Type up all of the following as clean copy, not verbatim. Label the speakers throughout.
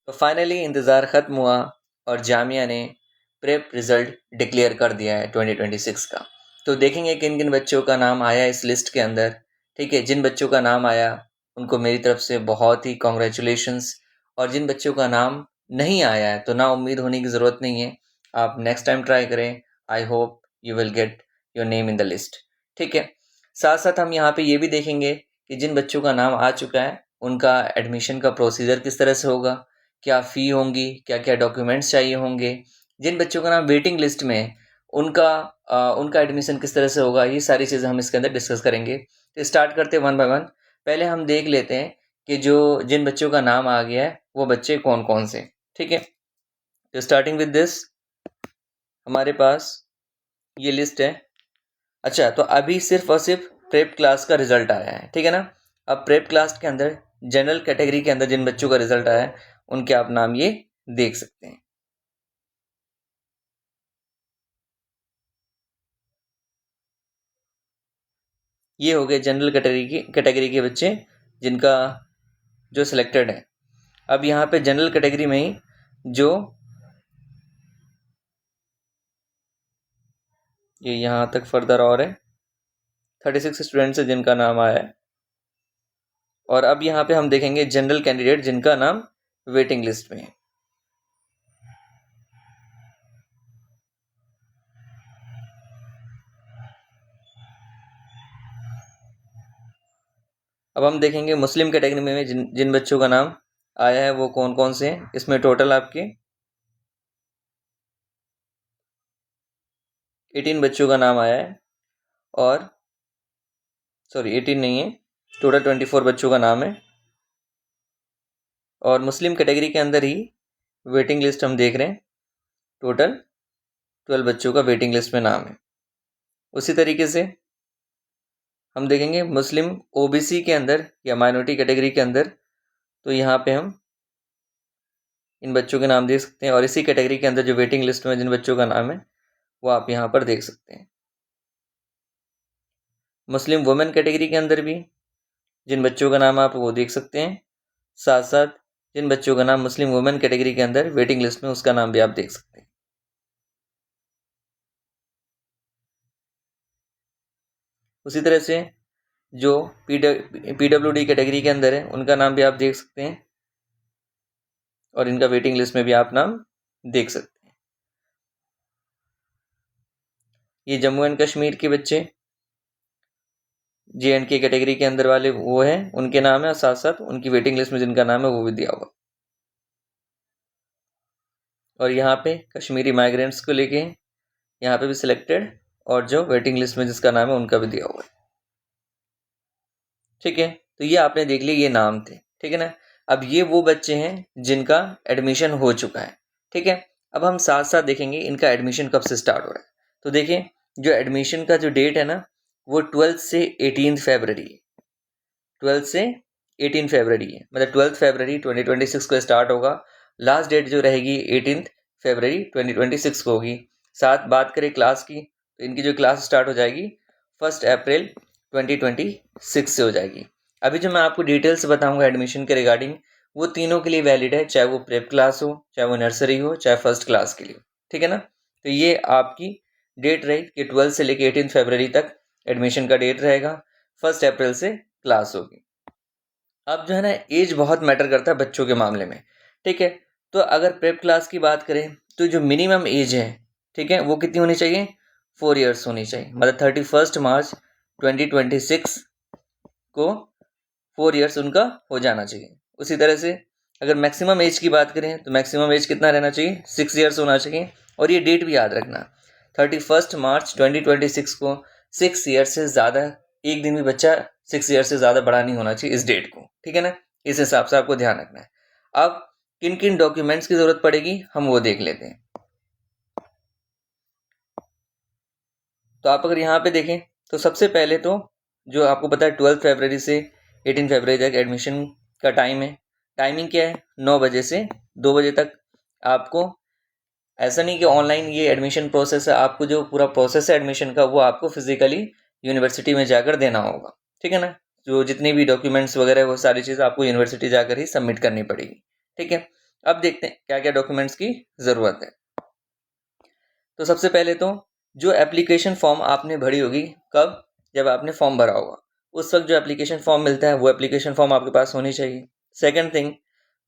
Speaker 1: तो फाइनली इंतज़ार ख़त्म हुआ और जामिया ने प्रेप रिज़ल्ट डिक्लेयर कर दिया है 2026 का। तो देखेंगे किन किन बच्चों का नाम आया इस लिस्ट के अंदर। ठीक है, जिन बच्चों का नाम आया उनको मेरी तरफ से बहुत ही कॉन्ग्रेचुलेशंस, और जिन बच्चों का नाम नहीं आया है तो ना उम्मीद होने की ज़रूरत नहीं है, आप नेक्स्ट टाइम ट्राई करें। I hope you will get your name in the list. ठीक है, साथ साथ हम यहाँ पे ये भी देखेंगे कि जिन बच्चों का नाम आ चुका है उनका एडमिशन का प्रोसीजर किस तरह से होगा, क्या फ़ी होंगी, क्या-क्या डॉक्यूमेंट्स चाहिए होंगे। जिन बच्चों का नाम वेटिंग लिस्ट में है, उनका एडमिशन किस तरह से होगा, ये सारी चीज़ें हम इसके अंदर डिस्कस करेंगे। तो स्टार्ट करते हैं वन बाय वन। पहले हम देख लेते हैं कि जिन बच्चों का नाम आ गया है, वो बच्चे कौन-कौन से। ठीक है? तो स्टार्टिंग विद दिस, हमारे पास ये लिस्ट है। अच्छा, तो अभी सिर्फ़ और सिर्फ़ प्रेप क्लास का रिज़ल्ट आया है, ठीक है ना? अब प्रेप क्लास के अंदर जनरल कैटेगरी के अंदर जिन बच्चों का रिज़ल्ट आया है, उनके आप नाम ये देख सकते हैं। ये हो गए जनरल कैटेगरी के बच्चे जिनका जो सिलेक्टेड है। अब यहाँ पे जनरल कैटेगरी में ही जो ये यहाँ तक फर्दर और है 36 स्टूडेंट्स है जिनका नाम आया है। और अब यहाँ पे हम देखेंगे जनरल कैंडिडेट जिनका नाम वेटिंग लिस्ट में है। अब हम देखेंगे मुस्लिम कैटेगरी में जिन बच्चों का नाम आया है वो कौन कौन से हैं। इसमें टोटल आपके 18 बच्चों का नाम आया है, और सॉरी 18 नहीं है, टोटल 24 बच्चों का नाम है। और मुस्लिम कैटेगरी के अंदर ही वेटिंग लिस्ट हम देख रहे हैं, टोटल 12 बच्चों का वेटिंग लिस्ट में नाम है। उसी तरीके से हम देखेंगे मुस्लिम ओबीसी के अंदर या माइनॉरिटी कैटेगरी के अंदर, तो यहाँ पे हम इन बच्चों के नाम देख सकते हैं। और इसी कैटेगरी के अंदर जो वेटिंग लिस्ट में जिन बच्चों का नाम है वो आप यहाँ पर देख सकते हैं। मुस्लिम वुमेन कैटेगरी के अंदर भी जिन बच्चों का नाम आप वो देख सकते हैं, साथ साथ जिन बच्चों का नाम मुस्लिम वुमेन कैटेगरी के अंदर वेटिंग लिस्ट में उसका नाम भी आप देख सकते हैं। उसी तरह से जो पीडब्ल्यूडी कैटेगरी के अंदर है उनका नाम भी आप देख सकते हैं, और इनका वेटिंग लिस्ट में भी आप नाम देख सकते हैं। ये जम्मू एंड कश्मीर के बच्चे JNK कैटेगरी के अंदर वाले वो हैं, उनके नाम है, और साथ साथ उनकी वेटिंग लिस्ट में जिनका नाम है वो भी दिया हुआ। और यहाँ पे कश्मीरी माइग्रेंट्स को लेके यहाँ पे भी सिलेक्टेड, और जो वेटिंग लिस्ट में जिसका नाम है उनका भी दिया हुआ है। ठीक है, तो ये आपने देख लिया, ये नाम थे। ठीक है ना? अब ये वो बच्चे हैं जिनका एडमिशन हो चुका है। ठीक है, अब हम साथ साथ देखेंगे इनका एडमिशन कब से स्टार्ट हो रहा है। तो देखिए, जो एडमिशन का जो डेट है ना, वो 12 से 18 फरवरी है। 12 से 18 फरवरी है, मतलब 12 फरवरी 2026 को स्टार्ट होगा। लास्ट डेट जो रहेगी 18 फरवरी 2026 को होगी। साथ बात करें क्लास की, तो इनकी जो क्लास स्टार्ट हो जाएगी 1 अप्रैल 2026 से हो जाएगी। अभी जो मैं आपको डिटेल्स बताऊंगा एडमिशन के रिगार्डिंग, वो तीनों के लिए वैलिड है, चाहे वो प्रेप क्लास हो, चाहे वो नर्सरी हो, चाहे फर्स्ट क्लास के लिए। ठीक है ना? तो ये आपकी डेट रही कि 12 से लेके 18 फरवरी तक एडमिशन का डेट रहेगा, 1 अप्रैल से क्लास होगी। अब जो है ना, एज बहुत मैटर करता है बच्चों के मामले में। ठीक है, तो अगर प्रेप क्लास की बात करें तो जो मिनिमम एज है, ठीक है, वो कितनी होनी चाहिए? 4 इयर्स होनी चाहिए, मतलब 31 मार्च 2026 को 4 इयर्स उनका हो जाना चाहिए। उसी तरह से अगर मैक्सिमम एज की बात करें तो मैक्सिमम एज कितना रहना चाहिए? 6 इयर्स होना चाहिए। और ये डेट भी याद रखना, 31 मार्च 2026 को 6 ईयर से ज़्यादा, एक दिन भी बच्चा 6 ईयर से ज़्यादा बड़ा नहीं होना चाहिए इस डेट को। ठीक है ना? इस हिसाब से आपको ध्यान रखना है। अब किन किन डॉक्यूमेंट्स की ज़रूरत पड़ेगी हम वो देख लेते हैं। तो आप अगर यहाँ पे देखें तो सबसे पहले तो जो आपको पता है 12 फरवरी से 18 फरवरी तक एडमिशन का टाइम है। टाइमिंग क्या है? 9 बजे से 2 बजे तक। आपको ऐसा नहीं कि ऑनलाइन ये एडमिशन प्रोसेस है, आपको जो पूरा प्रोसेस है एडमिशन का वो आपको फिजिकली यूनिवर्सिटी में जाकर देना होगा। ठीक है ना? जो जितने भी डॉक्यूमेंट्स वगैरह वो सारी चीज़ आपको यूनिवर्सिटी जाकर ही सबमिट करनी पड़ेगी। ठीक है, अब देखते हैं क्या क्या डॉक्यूमेंट्स की ज़रूरत है। तो सबसे पहले तो जो एप्लीकेशन फॉर्म आपने भरी होगी, कब, जब आपने फॉर्म भरा होगा, उस वक्त जो एप्लीकेशन फॉर्म मिलता है वो एप्लीकेशन फॉर्म आपके पास होनी चाहिए। Second thing,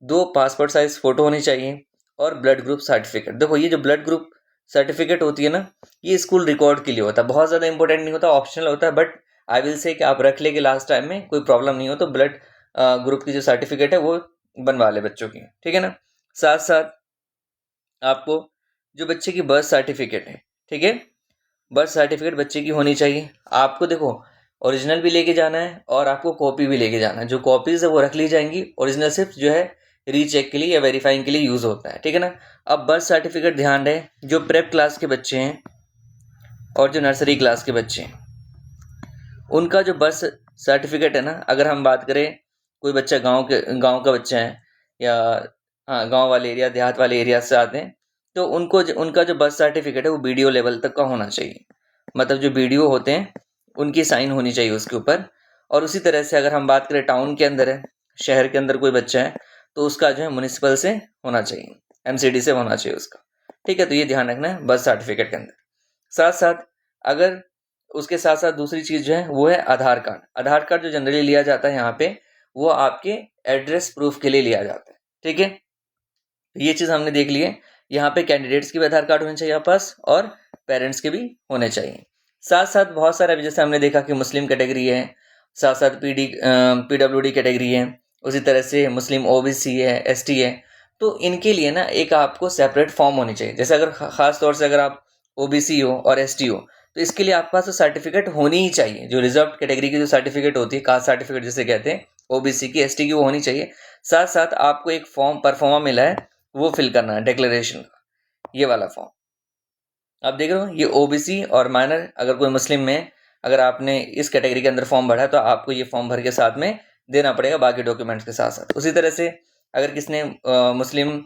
Speaker 1: 2 passport size photo होनी चाहिए और ब्लड ग्रुप सर्टिफिकेट। देखो ये जो ब्लड ग्रुप सर्टिफिकेट होती है ना, ये स्कूल रिकॉर्ड के लिए होता है, बहुत ज़्यादा इंपॉर्टेंट नहीं होता, ऑप्शनल होता है, बट आई विल से कि आप रख लेके लास्ट टाइम में कोई प्रॉब्लम नहीं हो तो ब्लड ग्रुप की जो सर्टिफिकेट है वो बनवा ले बच्चों की, ठीक है ना। साथ साथ आपको जो बच्चे की बर्थ सर्टिफिकेट है, ठीक है, बर्थ सर्टिफिकेट बच्चे की होनी चाहिए। आपको देखो ओरिजिनल भी लेके जाना है और आपको कॉपी भी लेके जाना है। जो कॉपीज है वो रख ली जाएंगी, ओरिजिनल सिर्फ जो है रीचेक के लिए या वेरीफाइंग के लिए यूज़ होता है, ठीक है ना। अब बर्थ सर्टिफिकेट ध्यान रहे, जो प्रेप क्लास के बच्चे हैं और जो नर्सरी क्लास के बच्चे हैं उनका जो बर्थ सर्टिफिकेट है ना, अगर हम बात करें कोई बच्चा गांव का बच्चा है या हाँ गांव वाले एरिया देहात वाले एरिया से आते हैं, तो उनका जो बर्थ सर्टिफिकेट है वो बीडीओ लेवल तक का होना चाहिए। मतलब जो बीडीओ होते हैं उनकी साइन होनी चाहिए उसके ऊपर। और उसी तरह से अगर हम बात करें टाउन के अंदर है, शहर के अंदर कोई बच्चा है, तो उसका जो है म्युनिसिपल से होना चाहिए, एमसीडी से होना चाहिए उसका, ठीक है। तो ये ध्यान रखना है बर्थ सर्टिफिकेट के अंदर। साथ साथ अगर उसके साथ साथ दूसरी चीज़ जो है वो है आधार कार्ड। आधार कार्ड जो जनरली लिया जाता है यहाँ पे, वो आपके एड्रेस प्रूफ के लिए लिया जाता है, ठीक है। ये चीज़ हमने देख ली है। यहाँ पे कैंडिडेट्स के भी आधार कार्ड होने चाहिए आपके पास और पेरेंट्स के भी होने चाहिए। साथ साथ बहुत सारे, जैसे हमने देखा कि मुस्लिम कैटेगरी है, साथ साथ पीडब्ल्यूडी कैटेगरी है, उसी तरह से मुस्लिम ओबीसी है, एसटी है, तो इनके लिए ना एक आपको सेपरेट फॉर्म होनी चाहिए। जैसे अगर ख़ास तौर से अगर आप ओबीसी हो और एसटी हो, तो इसके लिए आपके पास तो सर्टिफिकेट होनी ही चाहिए। जो रिजर्व कैटेगरी की जो सर्टिफिकेट होती है, कास्ट सर्टिफिकेट जिसे कहते हैं, ओबीसी की, एसटी की, वो होनी चाहिए। साथ साथ आपको एक फॉर्म परफॉर्मा मिला है, वो फिल करना है डिक्लेरेशन का, ये वाला फॉर्म। आप देख रहे हो ये ओबीसी और माइनर, अगर कोई मुस्लिम में अगर आपने इस कैटेगरी के अंदर फॉर्म भरा है तो आपको ये फॉर्म भर के साथ में देना पड़ेगा बाकी डॉक्यूमेंट्स के साथ साथ। उसी तरह से अगर किसने मुस्लिम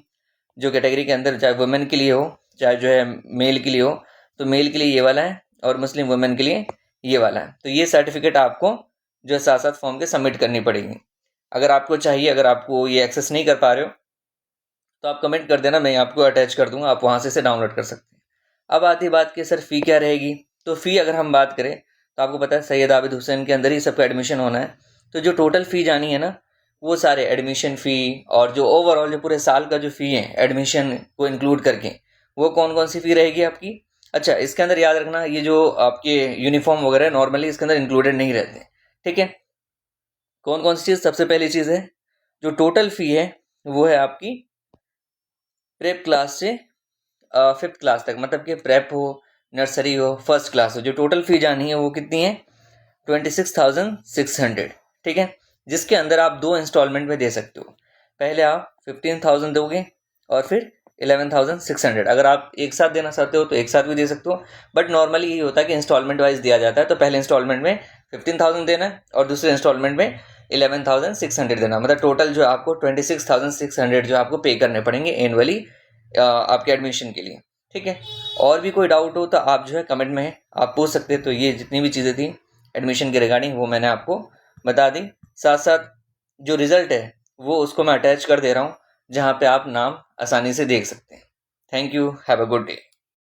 Speaker 1: जो कैटेगरी के अंदर, चाहे वुमेन के लिए हो चाहे जो है मेल के लिए हो, तो मेल के लिए ये वाला है और मुस्लिम वुमेन के लिए ये वाला है। तो ये सर्टिफिकेट आपको जो है साथ साथ फॉर्म के सबमिट करनी पड़ेगी। अगर आपको चाहिए, अगर आपको ये एक्सेस नहीं कर पा रहे हो तो आप कमेंट कर देना, मैं आपको अटैच कर दूंगा, आप वहाँ से इसे डाउनलोड कर सकते हैं। अब आती है बात कि सर फ़ी क्या रहेगी। तो फ़ी अगर हम बात करें तो आपको पता है सैयद आबिद हुसैन के अंदर ही सबका एडमिशन होना है। तो जो टोटल फ़ी जानी है ना, वो सारे एडमिशन फ़ी और जो ओवरऑल जो पूरे साल का जो फ़ी है एडमिशन को इंक्लूड करके, वो कौन कौन सी फ़ी रहेगी आपकी। अच्छा, इसके अंदर याद रखना, ये जो आपके यूनिफॉर्म वगैरह नॉर्मली इसके अंदर इंक्लूडेड नहीं रहते, ठीक है। कौन कौन सी चीज़, सबसे पहली चीज़ है जो टोटल फ़ी है वो है आपकी प्रेप क्लास से 5th क्लास तक, मतलब कि प्रेप हो, नर्सरी हो, फर्स्ट क्लास हो, जो टोटल फ़ी जानी है वो कितनी है, 26,600, ठीक है। जिसके अंदर आप 2 इंस्टॉलमेंट में दे सकते हो। पहले आप 15,000 दोगे और फिर 11,600। अगर आप एक साथ देना चाहते हो तो एक साथ भी दे सकते हो, बट नॉर्मली यही होता है कि इंस्टॉलमेंट वाइज दिया जाता है। तो पहले इंस्टॉलमेंट में 15,000 देना है और दूसरे इंस्टॉलमेंट में 11,600 देना, मतलब टोटल जो आपको 26,600 जो आपको पे करने पड़ेंगे एनुअली आपके एडमिशन के लिए, ठीक है। और भी कोई डाउट हो तो आप जो है कमेंट में आप पूछ सकते हैं। तो ये जितनी भी चीज़ें थी एडमिशन के रिगार्डिंग वो मैंने आपको बता दी। साथ साथ जो रिज़ल्ट है वो उसको मैं अटैच कर दे रहा हूँ, जहाँ पे आप नाम आसानी से देख सकते हैं। Thank you, have a good day.